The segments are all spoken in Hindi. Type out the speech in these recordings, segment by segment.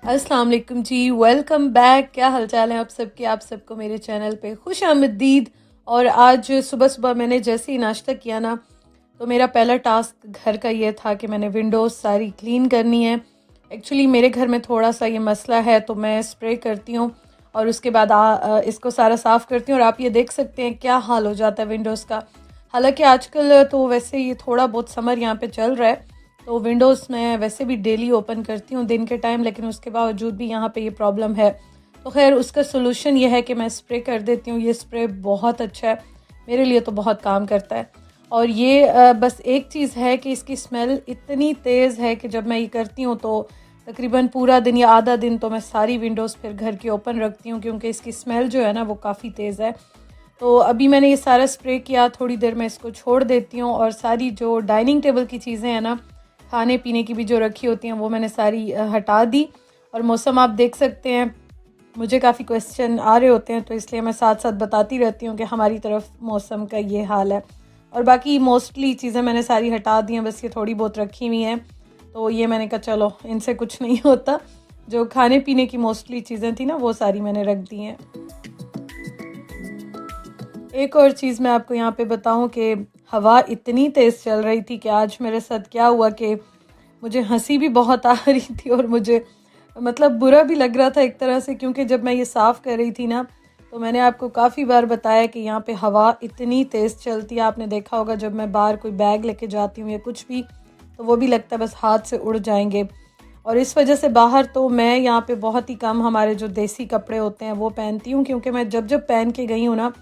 अस्सलाम वालेकुम जी, वेलकम बैक। क्या हालचाल है आप सबके? आप सबको मेरे चैनल पे खुश आमदीद। और आज सुबह सुबह मैंने जैसे ही नाश्ता किया ना, तो मेरा पहला टास्क घर का ये था कि मैंने विंडोज़ सारी क्लीन करनी है। एक्चुअली मेरे घर में थोड़ा सा ये मसला है, तो मैं स्प्रे करती हूँ और उसके बाद इसको सारा साफ़ करती हूँ। और आप ये देख सकते हैं क्या हाल हो जाता है विंडोज़ का। हालांकि आजकल तो वैसे ये थोड़ा बहुत समर यहाँ पे चल रहा है, तो विंडोज़ मैं वैसे भी डेली ओपन करती हूँ दिन के टाइम, लेकिन उसके बावजूद भी यहाँ पे ये प्रॉब्लम है। तो खैर उसका सोल्यूशन ये है कि मैं स्प्रे कर देती हूँ। ये स्प्रे बहुत अच्छा है, मेरे लिए तो बहुत काम करता है। और ये बस एक चीज़ है कि इसकी स्मेल इतनी तेज़ है कि जब मैं ये करती हूँ तो तकरीबन पूरा दिन या आधा दिन तो मैं सारी विंडोज़ फिर घर की ओपन रखती हूँ, क्योंकि इसकी स्मेल जो है ना वो काफ़ी तेज़ है। तो अभी मैंने ये सारा स्प्रे किया, थोड़ी देर मैं इसको छोड़ देती हूँ और सारी जो डाइनिंग टेबल की चीज़ें हैं ना, खाने पीने की भी जो रखी होती हैं, वो मैंने सारी हटा दी। और मौसम आप देख सकते हैं, मुझे काफ़ी क्वेश्चन आ रहे होते हैं, तो इसलिए मैं साथ साथ बताती रहती हूँ कि हमारी तरफ मौसम का ये हाल है। और बाकी मोस्टली चीज़ें मैंने सारी हटा दी हैं, बस ये थोड़ी बहुत रखी हुई हैं। तो ये मैंने कहा चलो इनसे कुछ नहीं होता। जो खाने पीने की मोस्टली चीज़ें थी ना, वो सारी मैंने रख दी हैं। एक और चीज़ मैं आपको यहाँ पे बताऊँ कि हवा इतनी तेज़ चल रही थी कि आज मेरे साथ क्या हुआ कि मुझे हंसी भी बहुत आ रही थी और मुझे मतलब बुरा भी लग रहा था एक तरह से, क्योंकि जब मैं ये साफ़ कर रही थी ना, तो मैंने आपको काफ़ी बार बताया कि यहाँ पे हवा इतनी तेज़ चलती है। आपने देखा होगा जब मैं बाहर कोई बैग लेके जाती हूँ या कुछ भी, तो वो भी लगता है बस हाथ से उड़ जाएंगे। और इस वजह से बाहर तो मैं यहाँ पे बहुत ही कम हमारे जो देसी कपड़े होते हैं वो पहनती हूँ, क्योंकि मैं जब जब पहन के गई हूँ ना,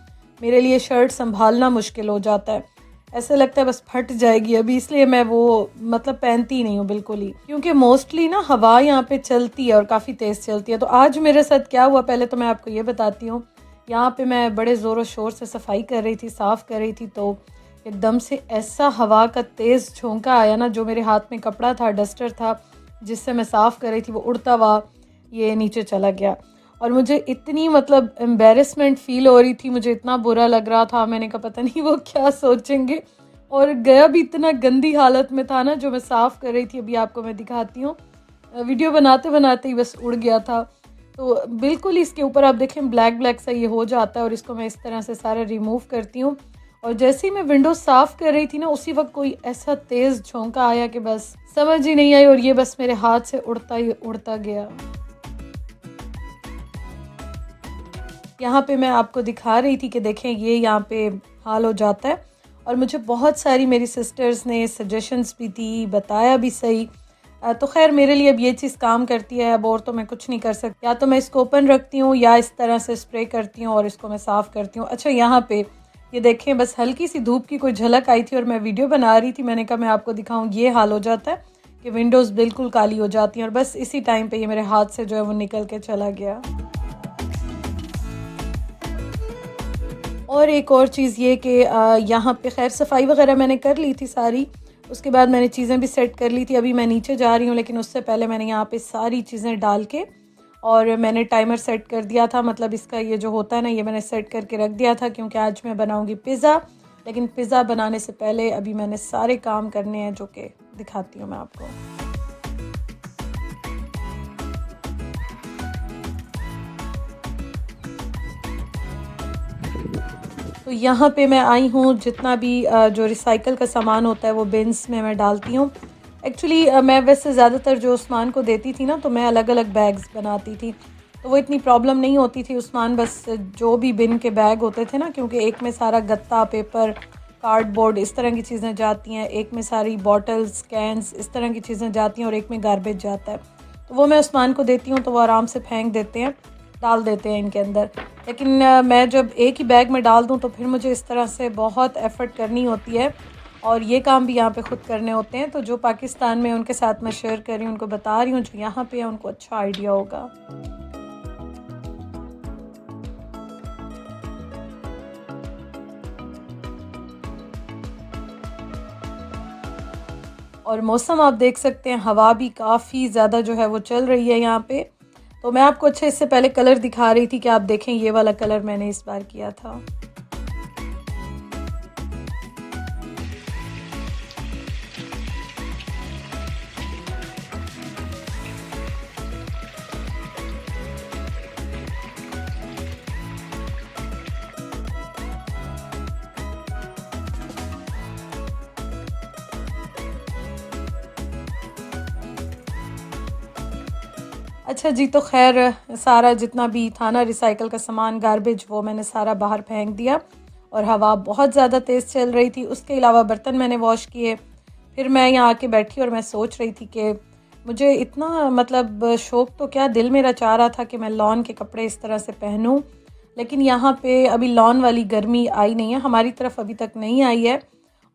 मेरे लिए शर्ट संभालना मुश्किल हो जाता है। ऐसे लगता है बस फट जाएगी अभी, इसलिए मैं वो मतलब पहनती ही नहीं हूँ बिल्कुल ही, क्योंकि मोस्टली ना हवा यहाँ पे चलती है और काफ़ी तेज़ चलती है। तो आज मेरे साथ क्या हुआ, पहले तो मैं आपको ये बताती हूँ। यहाँ पे मैं बड़े ज़ोरों शोर से सफाई कर रही थी, साफ़ कर रही थी, तो एकदम से ऐसा हवा का तेज़ झोंका आया ना, जो मेरे हाथ में कपड़ा था, डस्टर था जिससे मैं साफ़ कर रही थी, वो उड़ता हुआ ये नीचे चला गया। और मुझे इतनी मतलब एम्बेरसमेंट फ़ील हो रही थी, मुझे इतना बुरा लग रहा था। मैंने कहा पता नहीं वो क्या सोचेंगे। और गया भी इतना गंदी हालत में था ना, जो मैं साफ़ कर रही थी, अभी आपको मैं दिखाती हूँ। वीडियो बनाते बनाते ही बस उड़ गया था। तो बिल्कुल इसके ऊपर आप देखें ब्लैक ब्लैक सा ये हो जाता है, और इसको मैं इस तरह से सारा रिमूव करती हूँ। और जैसे ही मैं विंडो साफ़ कर रही थी ना, उसी वक्त कोई ऐसा तेज़ झोंका आया कि बस समझ ही नहीं आई, और ये बस मेरे हाथ से उड़ता ही उड़ता गया। यहाँ पे मैं आपको दिखा रही थी कि देखें ये यहाँ पे हाल हो जाता है। और मुझे बहुत सारी मेरी सिस्टर्स ने सजेशंस भी दी, बताया भी सही। तो खैर मेरे लिए अब ये चीज़ काम करती है, अब और तो मैं कुछ नहीं कर सकती। या तो मैं इसको ओपन रखती हूँ या इस तरह से स्प्रे करती हूँ और इसको मैं साफ़ करती हूँ। अच्छा, यहाँ पे ये देखें, बस हल्की सी धूप की कोई झलक आई थी और मैं वीडियो बना रही थी। मैंने कहा मैं आपको दिखाऊँ, ये हाल हो जाता है कि विंडोज़ बिल्कुल काली हो जाती हैं, और बस इसी टाइम पर ये मेरे हाथ से जो है वो निकल के चला गया। और एक और चीज़ ये कि यहाँ पे खैर सफाई वगैरह मैंने कर ली थी सारी। उसके बाद मैंने चीज़ें भी सेट कर ली थी। अभी मैं नीचे जा रही हूँ, लेकिन उससे पहले मैंने यहाँ पे सारी चीज़ें डाल के और मैंने टाइमर सेट कर दिया था। मतलब इसका ये जो होता है ना, ये मैंने सेट करके रख दिया था, क्योंकि आज मैं बनाऊँगी पिज़्ज़ा। लेकिन पिज़्ज़ा बनाने से पहले अभी मैंने सारे काम करने हैं, जो कि दिखाती हूँ मैं आपको। तो यहाँ पे मैं आई हूँ, जितना भी जो रिसाइकल का सामान होता है वो बिन्स में मैं डालती हूँ। एक्चुअली मैं वैसे ज़्यादातर जो उस्मान को देती थी ना, तो मैं अलग अलग बैग्स बनाती थी, तो वो इतनी प्रॉब्लम नहीं होती थी। उस्मान बस जो भी बिन के बैग होते थे ना, क्योंकि एक में सारा गत्ता, पेपर, कार्डबोर्ड, इस तरह की चीज़ें जाती हैं, एक में सारी बॉटल्स, कैंस, इस तरह की चीज़ें जाती हैं, और एक में गारबेज जाता है। तो वो मैं उस्मान को देती हूँ, तो वो आराम से फेंक देते हैं, डाल देते हैं इनके अंदर। लेकिन मैं जब एक ही बैग में डाल दूँ, तो फिर मुझे इस तरह से बहुत एफ़र्ट करनी होती है, और ये काम भी यहाँ पे ख़ुद करने होते हैं। तो जो पाकिस्तान में उनके साथ मैं शेयर कर रही हूँ, उनको बता रही हूँ, जो यहाँ पे है उनको अच्छा आइडिया होगा। और मौसम आप देख सकते हैं, हवा भी काफ़ी ज़्यादा जो है वो चल रही है यहाँ पे। तो मैं आपको अच्छे इससे पहले कलर दिखा रही थी कि आप देखें, ये वाला कलर मैंने इस बार किया था। अच्छा जी, तो ख़ैर सारा जितना भी था ना रिसाइकल का सामान, गार्बेज, वो मैंने सारा बाहर फेंक दिया और हवा बहुत ज़्यादा तेज़ चल रही थी। उसके अलावा बर्तन मैंने वॉश किए। फिर मैं यहाँ आके बैठी और मैं सोच रही थी कि मुझे इतना मतलब शौक़ तो क्या, दिल मेरा चाह रहा था कि मैं लॉन के कपड़े इस तरह से पहनूँ। लेकिन यहाँ पे अभी लॉन वाली गर्मी आई नहीं है, हमारी तरफ अभी तक नहीं आई है।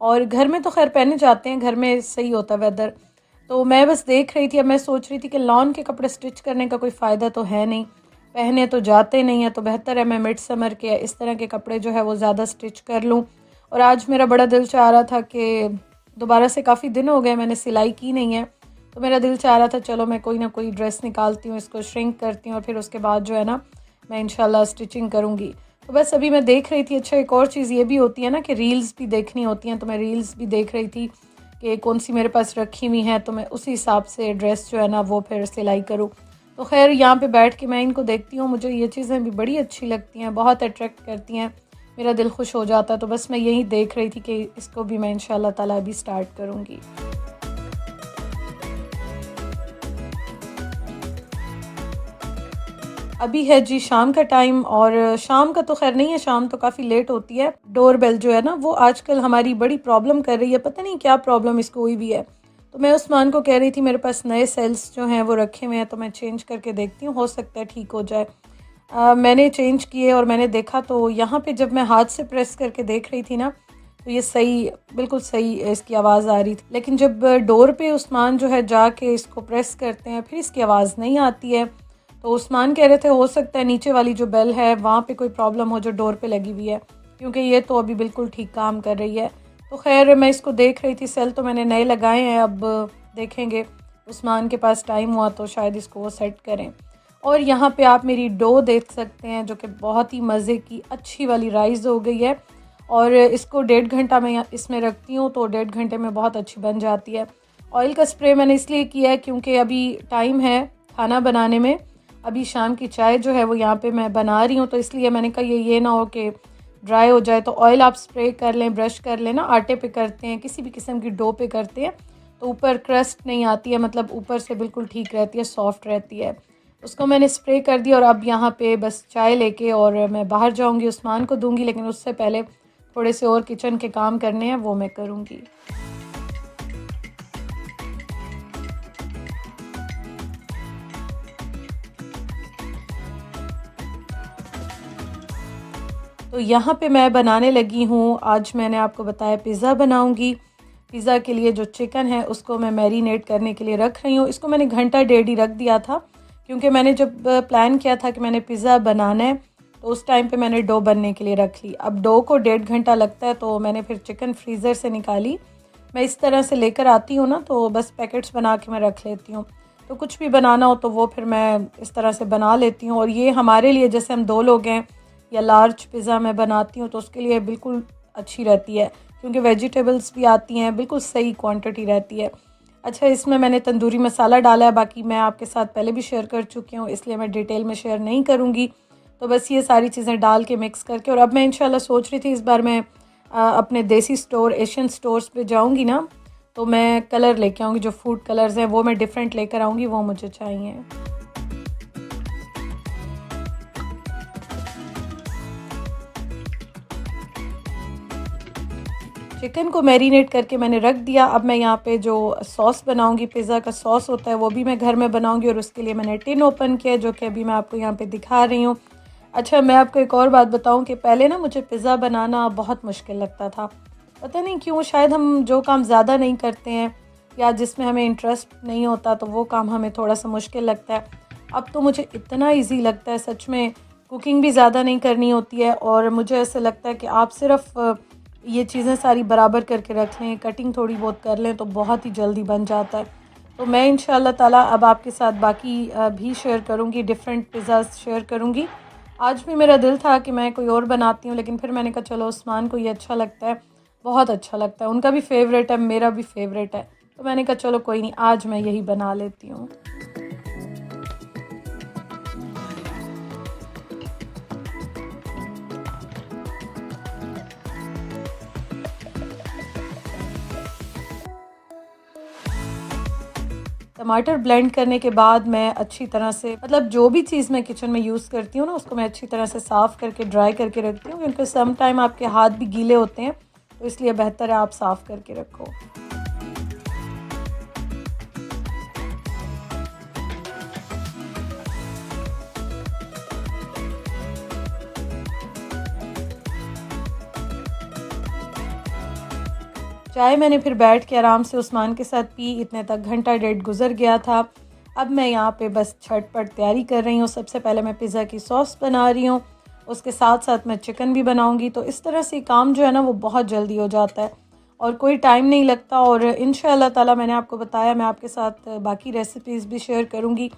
और घर में तो ख़ैर पहने जाते हैं, घर में सही होता है वेदर। तो मैं बस देख रही थी, अब मैं सोच रही थी कि लॉन के कपड़े स्टिच करने का कोई फ़ायदा तो है नहीं, पहने तो जाते नहीं हैं, तो बेहतर है मैं मिड समर के इस तरह के कपड़े जो है वो ज़्यादा स्टिच कर लूँ। और आज मेरा बड़ा दिल चाह रहा था कि दोबारा से, काफ़ी दिन हो गए मैंने सिलाई की नहीं है, तो मेरा दिल चाह रहा था चलो मैं कोई ना कोई ड्रेस निकालती हूँ, इसको श्रिंक करती हूँ और फिर उसके बाद जो है ना मैं इंशाल्लाह स्टिचिंग करूँगी। तो बस अभी मैं देख रही थी। अच्छा, एक और चीज़ ये भी होती है ना कि रील्स भी देखनी होती हैं, तो मैं रील्स भी देख रही थी कि कौन सी मेरे पास रखी हुई हैं, तो मैं उसी हिसाब से ड्रेस जो है ना वो फिर सिलाई करूँ। तो ख़ैर यहाँ पे बैठ के मैं इनको देखती हूँ, मुझे ये चीज़ें भी बड़ी अच्छी लगती हैं, बहुत अट्रैक्ट करती हैं, मेरा दिल खुश हो जाता है। तो बस मैं यही देख रही थी कि इसको भी मैं इंशाल्लाह ताला अभी स्टार्ट करूँगी। अभी है जी शाम का टाइम, और शाम का तो ख़ैर नहीं है, शाम तो काफ़ी लेट होती है। डोर बेल जो है ना वो आजकल हमारी बड़ी प्रॉब्लम कर रही है, पता नहीं क्या प्रॉब्लम इसको हुई भी है। तो मैं उस्मान को कह रही थी मेरे पास नए सेल्स जो हैं वो रखे हुए हैं, तो मैं चेंज करके देखती हूँ, हो सकता है ठीक हो जाए। मैंने चेंज किए और मैंने देखा तो यहाँ पे जब मैं हाथ से प्रेस करके देख रही थी ना, तो ये सही, बिल्कुल सही इसकी आवाज़ आ रही थी। लेकिन जब डोर पे उस्मान जो है जाके इसको प्रेस करते हैं फिर इसकी आवाज़ नहीं आती है। तो उस्मान कह रहे थे हो सकता है नीचे वाली जो बेल है वहाँ पे कोई प्रॉब्लम हो जो डोर पे लगी हुई है, क्योंकि ये तो अभी बिल्कुल ठीक काम कर रही है। तो खैर मैं इसको देख रही थी, सेल तो मैंने नए लगाए हैं, अब देखेंगे उस्मान के पास टाइम हुआ तो शायद इसको वो सेट करें। और यहाँ पे आप मेरी डो देख सकते हैं जो कि बहुत ही मज़े की अच्छी वाली राइस हो गई है। और इसको 1.5 घंटा मैं इसमें रखती हूँ तो 1.5 घंटे में बहुत अच्छी बन जाती है। ऑयल का स्प्रे मैंने इसलिए किया है क्योंकि अभी टाइम है खाना बनाने में, अभी शाम की चाय जो है वो यहाँ पे मैं बना रही हूँ, तो इसलिए मैंने कहा ये ना हो कि ड्राई हो जाए। तो ऑयल आप स्प्रे कर लें, ब्रश कर लें ना, आटे पे करते हैं, किसी भी किस्म की डो पे करते हैं तो ऊपर क्रस्ट नहीं आती है, मतलब ऊपर से बिल्कुल ठीक रहती है, सॉफ्ट रहती है। उसको मैंने स्प्रे कर दिया और अब यहाँ पे बस चाय लेके और मैं बाहर जाऊँगी, उस्मान को दूँगी, लेकिन उससे पहले थोड़े से और किचन के काम करने हैं वो मैं करूँगी। तो यहाँ पे मैं बनाने लगी हूँ, आज मैंने आपको बताया पिज़्ज़ा बनाऊँगी। पिज़्ज़ा के लिए जो चिकन है उसको मैं मैरिनेट करने के लिए रख रही हूँ। इसको मैंने घंटा डेढ़ ही रख दिया था, क्योंकि मैंने जब प्लान किया था कि मैंने पिज़्ज़ा बनाना है तो उस टाइम पे मैंने डो बनने के लिए रख ली। अब डो को 1.5 घंटा लगता है, तो मैंने फिर चिकन फ्रीज़र से निकाली। मैं इस तरह से लेकर आती हूँ ना, तो बस पैकेट्स बना के मैं रख लेती हूँ। तो कुछ भी बनाना हो तो वो फिर मैं इस तरह से बना लेती हूँ। और ये हमारे लिए, जैसे हम 2 लोग हैं या लार्ज पिज़्ज़ा मैं बनाती हूँ तो उसके लिए बिल्कुल अच्छी रहती है, क्योंकि वेजिटेबल्स भी आती हैं, बिल्कुल सही क्वांटिटी रहती है। अच्छा, इसमें मैंने तंदूरी मसाला डाला है, बाकी मैं आपके साथ पहले भी शेयर कर चुकी हूँ, इसलिए मैं डिटेल में शेयर नहीं करूँगी। तो बस ये सारी चीज़ें डाल के मिक्स करके, और अब मैं इंशाल्लाह सोच रही थी इस बार मैं अपने देसी स्टोर, एशियन स्टोर्स पे जाऊँगी ना, तो मैं कलर लेके आऊँगी, जो फूड कलर्स हैं वो मैं डिफरेंट लेकर आऊँगी, वो मुझे चाहिए। चिकन को मैरिनेट करके मैंने रख दिया। अब मैं यहाँ पे जो सॉस बनाऊंगी, पिज़्ज़ा का सॉस होता है, वो भी मैं घर में बनाऊंगी, और उसके लिए मैंने टिन ओपन किया जो कि अभी मैं आपको यहाँ पे दिखा रही हूँ। अच्छा, मैं आपको एक और बात बताऊँ कि पहले ना मुझे पिज़्ज़ा बनाना बहुत मुश्किल लगता था, पता नहीं क्यों, शायद हम जो काम ज़्यादा नहीं करते हैं या जिसमें हमें इंटरेस्ट नहीं होता तो वो काम हमें थोड़ा सा मुश्किल लगता है। अब तो मुझे इतना ईजी लगता है सच में, कुकिंग भी ज़्यादा नहीं करनी होती है, और मुझे ऐसा लगता है कि आप सिर्फ ये चीज़ें सारी बराबर करके रख लें, कटिंग थोड़ी बहुत कर लें तो बहुत ही जल्दी बन जाता है। तो मैं इंशाल्लाह ताला अब आपके साथ बाकी भी शेयर करूँगी, डिफरेंट पिज़्ज़ा शेयर करूँगी। आज भी मेरा दिल था कि मैं कोई और बनाती हूँ, लेकिन फिर मैंने कहा चलो उस्मान को ये अच्छा लगता है, बहुत अच्छा लगता है, उनका भी फेवरेट है, मेरा भी फेवरेट है, तो मैंने कहा चलो कोई नहीं, आज मैं यही बना लेती हूँ। टमाटर ब्लेंड करने के बाद मैं अच्छी तरह से मतलब जो भी चीज़ मैं किचन में यूज़ करती हूँ ना उसको मैं अच्छी तरह से साफ़ करके ड्राई करके रखती हूँ, क्योंकि सम टाइम आपके हाथ भी गीले होते हैं, तो इसलिए बेहतर है आप साफ़ करके रखो। चाय मैंने फिर बैठ के आराम से उस्मान के साथ पी, इतने तक घंटा डेढ़ गुजर गया था। अब मैं यहाँ पे बस झटपट तैयारी कर रही हूँ। सबसे पहले मैं पिज़्ज़ा की सॉस बना रही हूँ, उसके साथ साथ मैं चिकन भी बनाऊँगी। तो इस तरह से काम जो है ना वो बहुत जल्दी हो जाता है और कोई टाइम नहीं लगता। और इंशाअल्लाह ताला मैंने आपको बताया मैं आपके साथ बाकी रेसिपीज़ भी शेयर करूँगी,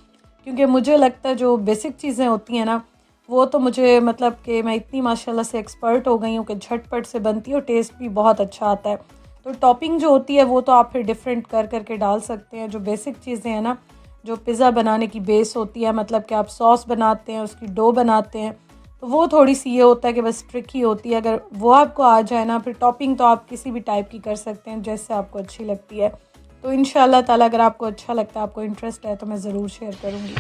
क्योंकि मुझे लगता है जो बेसिक चीज़ें होती हैं ना वो तो मुझे मतलब कि मैं इतनी माशाल्लाह से एक्सपर्ट हो गई हूँ कि झटपट से बनती है और टेस्ट भी बहुत अच्छा आता है। तो टॉपिंग जो होती है वो तो आप फिर डिफरेंट कर करके डाल सकते हैं। जो बेसिक चीज़ें हैं ना, जो पिज़्ज़ा बनाने की बेस होती है, मतलब कि आप सॉस बनाते हैं, उसकी डो बनाते हैं, तो वो थोड़ी सी ये होता है कि बस ट्रिकी होती है। अगर वो आपको आ जाए ना, फिर टॉपिंग तो आप किसी भी टाइप की कर सकते हैं जैसे आपको अच्छी लगती है। तो इंशाअल्लाह ताला अगर आपको अच्छा लगता है, आपको इंटरेस्ट है, तो मैं ज़रूर शेयर करूँगी।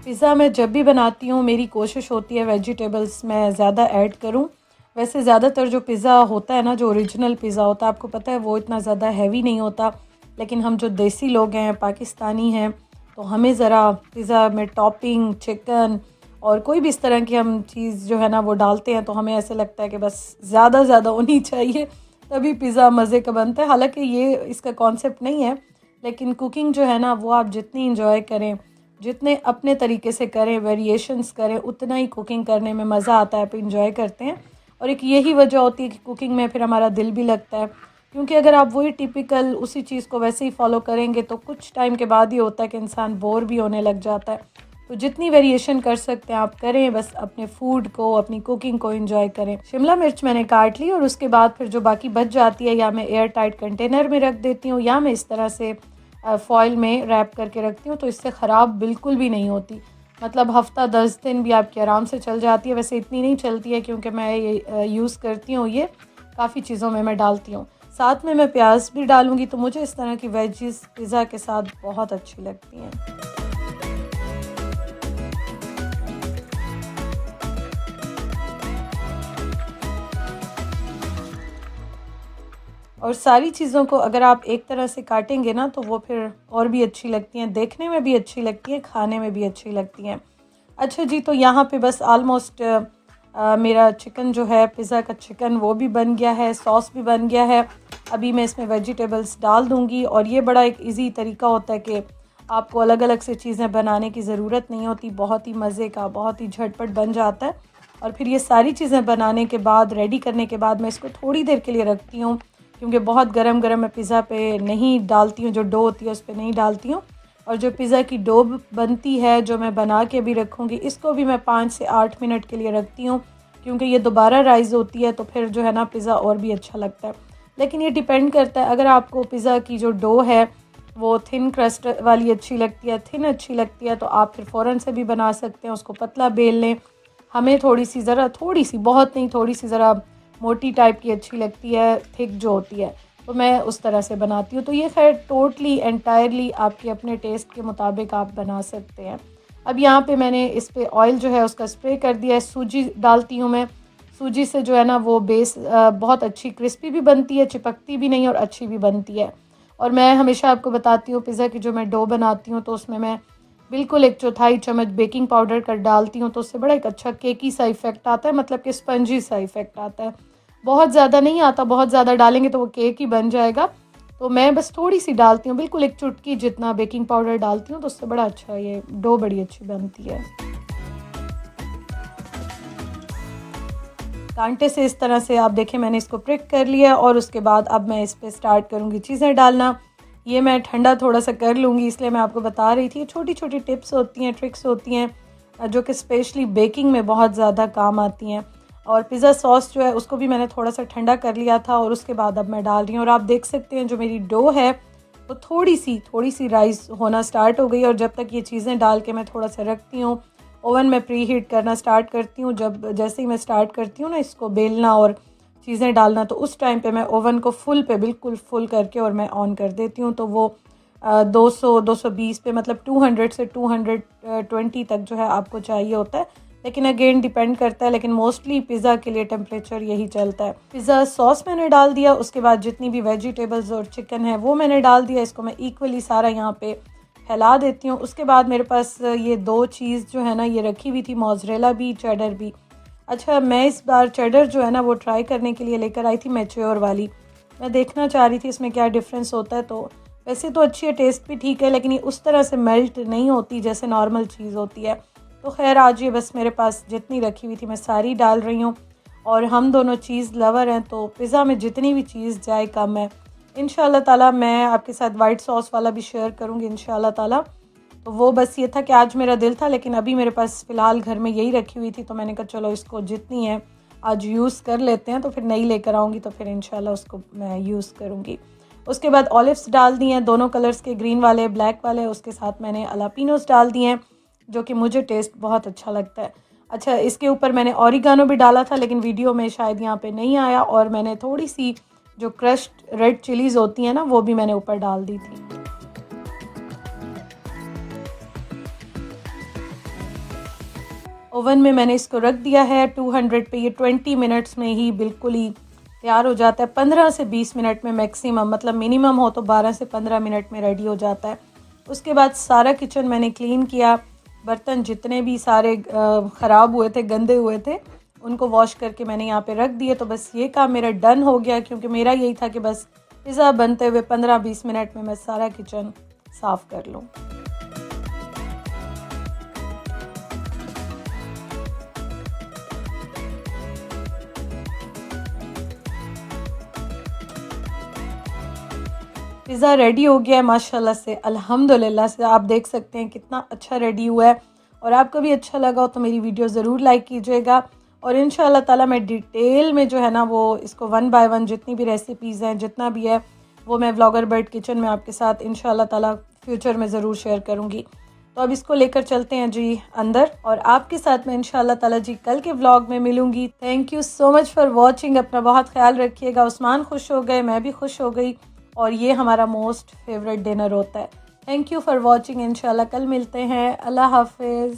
पिज़्ज़ा मैं जब भी बनाती हूँ मेरी कोशिश होती है वेजिटेबल्स मैं ज़्यादा ऐड करूँ। वैसे ज़्यादातर जो पिज़्ज़ा होता है ना, जो ओरिजिनल पिज़्ज़ा होता है, आपको पता है वो इतना ज़्यादा हैवी नहीं होता। लेकिन हम जो देसी लोग हैं, पाकिस्तानी हैं, तो हमें ज़रा पिज़्ज़ा में टॉपिंग, चिकन और कोई भी इस तरह की हम चीज़ जो है ना वो डालते हैं, तो हमें ऐसे लगता है कि बस ज़्यादा ज़्यादा होनी चाहिए, तभी पिज़्ज़ा मज़े का बनता है। हालाँकि ये इसका कॉन्सेप्ट नहीं है, लेकिन कुकिंग जो है ना वो आप जितनी इंजॉय करें, जितने अपने तरीके से करें, वेरिएशंस करें, उतना ही कुकिंग करने में मज़ा आता है, आप इंजॉय करते हैं। और एक यही वजह होती है कि कुकिंग में फिर हमारा दिल भी लगता है, क्योंकि अगर आप वही टिपिकल उसी चीज़ को वैसे ही फॉलो करेंगे तो कुछ टाइम के बाद ये होता है कि इंसान बोर भी होने लग जाता है। तो जितनी वेरिएशन कर सकते हैं आप करें, बस अपने फूड को, अपनी कुकिंग को एंजॉय करें। शिमला मिर्च मैंने काट ली और उसके बाद फिर जो बाकी बच जाती है या मैं एयर टाइट कंटेनर में रख देती हूँ या मैं इस तरह से फॉइल में रैप करके रखती हूँ, तो इससे ख़राब बिल्कुल भी नहीं होती। मतलब हफ़्ता 10 दिन भी आपकी आराम से चल जाती है। वैसे इतनी नहीं चलती है क्योंकि मैं ये यूज़ करती हूँ, ये काफ़ी चीज़ों में मैं डालती हूँ। साथ में मैं प्याज भी डालूँगी, तो मुझे इस तरह की वेजिज़ पिज़्ज़ा के साथ बहुत अच्छी लगती हैं। और सारी चीज़ों को अगर आप एक तरह से काटेंगे ना तो वो फिर और भी अच्छी लगती हैं, देखने में भी अच्छी लगती हैं, खाने में भी अच्छी लगती हैं। अच्छा जी, तो यहाँ पे बस ऑलमोस्ट मेरा चिकन जो है, पिज़्ज़ा का चिकन, वो भी बन गया है, सॉस भी बन गया है। अभी मैं इसमें वेजिटेबल्स डाल दूँगी और ये बड़ा एक ईज़ी तरीका होता है कि आपको अलग-अलग से चीज़ें बनाने की ज़रूरत नहीं होती। बहुत ही मज़े का, बहुत ही झटपट बन जाता है। और फिर ये सारी चीज़ें बनाने के बाद, रेडी करने के बाद मैं इसको थोड़ी देर के लिए रखती हूँ, क्योंकि बहुत गरम-गरम मैं पिज़्ज़ा पे नहीं डालती हूँ, जो डो होती है उस पे नहीं डालती हूँ। और जो पिज़्ज़ा की डो बनती है, जो मैं बना के भी रखूँगी, इसको भी मैं 5 से 8 मिनट के लिए रखती हूँ, क्योंकि ये दोबारा राइज़ होती है तो फिर जो है ना पिज़्ज़ा और भी अच्छा लगता है। लेकिन ये डिपेंड करता है, अगर आपको पिज़्ज़ा की जो डो है वो थिन क्रस्ट वाली अच्छी लगती है, थिन अच्छी लगती है, तो आप फिर फ़ौरन से भी बना सकते हैं, उसको पतला बेल लें। हमें थोड़ी सी, बहुत नहीं, थोड़ी सी ज़रा मोटी टाइप की अच्छी लगती है, थिक जो होती है, तो मैं उस तरह से बनाती हूँ। तो ये खैर टोटली एंटायरली आपके अपने टेस्ट के मुताबिक आप बना सकते हैं। अब यहाँ पे मैंने इस पे ऑयल जो है उसका स्प्रे कर दिया है। सूजी डालती हूँ मैं। सूजी से जो है ना वो बेस बहुत अच्छी क्रिस्पी भी बनती है, चिपकती भी नहीं और अच्छी भी बनती है। और मैं हमेशा आपको बताती हूँ, पिज़्ज़ा की जो मैं डो बनाती हूँ तो उसमें मैं बिल्कुल 1/4 चम्मच बेकिंग पाउडर कर डालती हूँ, तो उससे बड़ा एक अच्छा केकी सा इफ़ेक्ट आता है, मतलब कि स्पंजी सा इफ़ेक्ट आता है। बहुत ज़्यादा नहीं आता, बहुत ज़्यादा डालेंगे तो वो केक ही बन जाएगा। तो मैं बस थोड़ी-सी डालती हूँ, बिल्कुल 1 चुटकी जितना बेकिंग पाउडर डालती हूँ, तो उससे बड़ा अच्छा ये डो बड़ी अच्छी बनती है। कांटे से इस तरह से आप देखें मैंने इसको प्रिक कर लिया और उसके बाद अब मैं इस पे स्टार्ट करूँगी चीज़ें डालना। ये मैं ठंडा थोड़ा सा कर लूँगी, इसलिए मैं आपको बता रही थी। छोटी-छोटी टिप्स होती हैं, ट्रिक्स होती हैं जो कि स्पेशली बेकिंग में बहुत ज़्यादा काम आती हैं। और पिज़्ज़ा सॉस जो है उसको भी मैंने थोड़ा सा ठंडा कर लिया था और उसके बाद अब मैं डाल रही हूँ। और आप देख सकते हैं जो मेरी डो है वो थोड़ी सी राइस होना स्टार्ट हो गई। और जब तक ये चीज़ें डाल के मैं थोड़ा सा रखती हूँ, ओवन में प्री हीट करना स्टार्ट करती हूँ। जब जैसे ही मैं स्टार्ट करती हूँ ना इसको बेलना और चीज़ें डालना, तो उस टाइम पे मैं ओवन को फुल पे, बिल्कुल फुल करके और मैं ऑन कर देती हूँ। तो वो 200-220 पे, मतलब 200 से 220 तक जो है आपको चाहिए होता है। लेकिन अगेन डिपेंड करता है, लेकिन मोस्टली पिज़्ज़ा के लिए टेम्परेचर यही चलता है। पिज़्ज़ा सॉस मैंने डाल दिया, उसके बाद जितनी भी वेजिटेबल्स और चिकन है वो मैंने डाल दिया। इसको मैं इक्वली सारा यहाँ पे फैला देती हूँ। उसके बाद मेरे पास ये 2 चीज़ जो है ना ये रखी हुई थी, मोज़रेला भी, चेडर भी। अच्छा, मैं इस बार चेडर जो है ना वो ट्राई करने के लिए लेकर आई थी मैच्योर वाली। मैं देखना चाह रही थी इसमें क्या डिफरेंस होता है। तो वैसे तो अच्छी है, टेस्ट भी ठीक है, लेकिन ये उस तरह से मेल्ट नहीं होती जैसे नॉर्मल चीज़ होती है। तो खैर, आज ये बस मेरे पास जितनी रखी हुई थी मैं सारी डाल रही हूँ। और हम दोनों चीज़ लवर हैं, तो पिज़्ज़ा में जितनी भी चीज़ जाए कम है। इंशाल्लाह ताला मैं आपके साथ वाइट सॉस वाला भी शेयर करूँगी इंशाल्लाह ताला। तो वो बस ये था कि आज मेरा दिल था, लेकिन अभी मेरे पास फ़िलहाल घर में यही रखी हुई थी, तो मैंने कहा चलो इसको जितनी है आज यूज़ कर लेते हैं। तो फिर नई लेकर आऊँगी तो फिर इंशाल्लाह उसको मैं यूज़ करूँगी। उसके बाद ऑलिव्स डाल दिए हैं, दोनों कलर्स के, ग्रीन वाले, ब्लैक वाले। उसके साथ मैंने अलापिनोस डाल दिए हैं, जो कि मुझे टेस्ट बहुत अच्छा लगता है। अच्छा, इसके ऊपर मैंने ऑरिगानो भी डाला था, लेकिन वीडियो में शायद यहाँ पे नहीं आया। और मैंने थोड़ी सी जो क्रश्ड रेड चिलीज़ होती हैं ना, वो भी मैंने ऊपर डाल दी थी। ओवन में मैंने इसको रख दिया है 200 पे। ये 20 मिनट्स में ही बिल्कुल ही तैयार हो जाता है। 15 से 20 मिनट में मैक्सिमम, मतलब मिनिमम हो तो 12 से 15 मिनट में रेडी हो जाता है। उसके बाद सारा किचन मैंने क्लीन किया। बर्तन जितने भी सारे ख़राब हुए थे, गंदे हुए थे, उनको वॉश करके मैंने यहाँ पे रख दिए। तो बस ये काम मेरा डन हो गया, क्योंकि मेरा यही था कि बस पिज़्ज़ा बनते हुए 15-20 मिनट में मैं सारा किचन साफ़ कर लूँ। पिज़्ज़ा रेडी हो गया है माशाल्लाह से, अल्हम्दुलिल्लाह से। आप देख सकते हैं कितना अच्छा रेडी हुआ है। और आपको भी अच्छा लगा हो तो मेरी वीडियो ज़रूर लाइक कीजिएगा। और इंशाल्लाह ताला मैं डिटेल में जो है ना वो इसको 1 बाय 1 जितनी भी रेसिपीज़ हैं, जितना भी है, वो मैं व्लॉगर बर्ड किचन में आपके साथ इंशाल्लाह ताला फ्यूचर में ज़रूर शेयर करूँगी। तो अब इसको लेकर चलते हैं जी अंदर, और आपके साथ मैं इंशाल्लाह ताला जी कल के व्लॉग में मिलूँगी। Thank you so much for watching. अपना बहुत ख्याल रखिएगा। उस्मान खुश हो गए, मैं भी खुश हो गई, और ये हमारा मोस्ट फेवरेट डिनर होता है। Thank you for watching. इंशाल्लाह कल मिलते हैं। अल्लाह हाफिज़।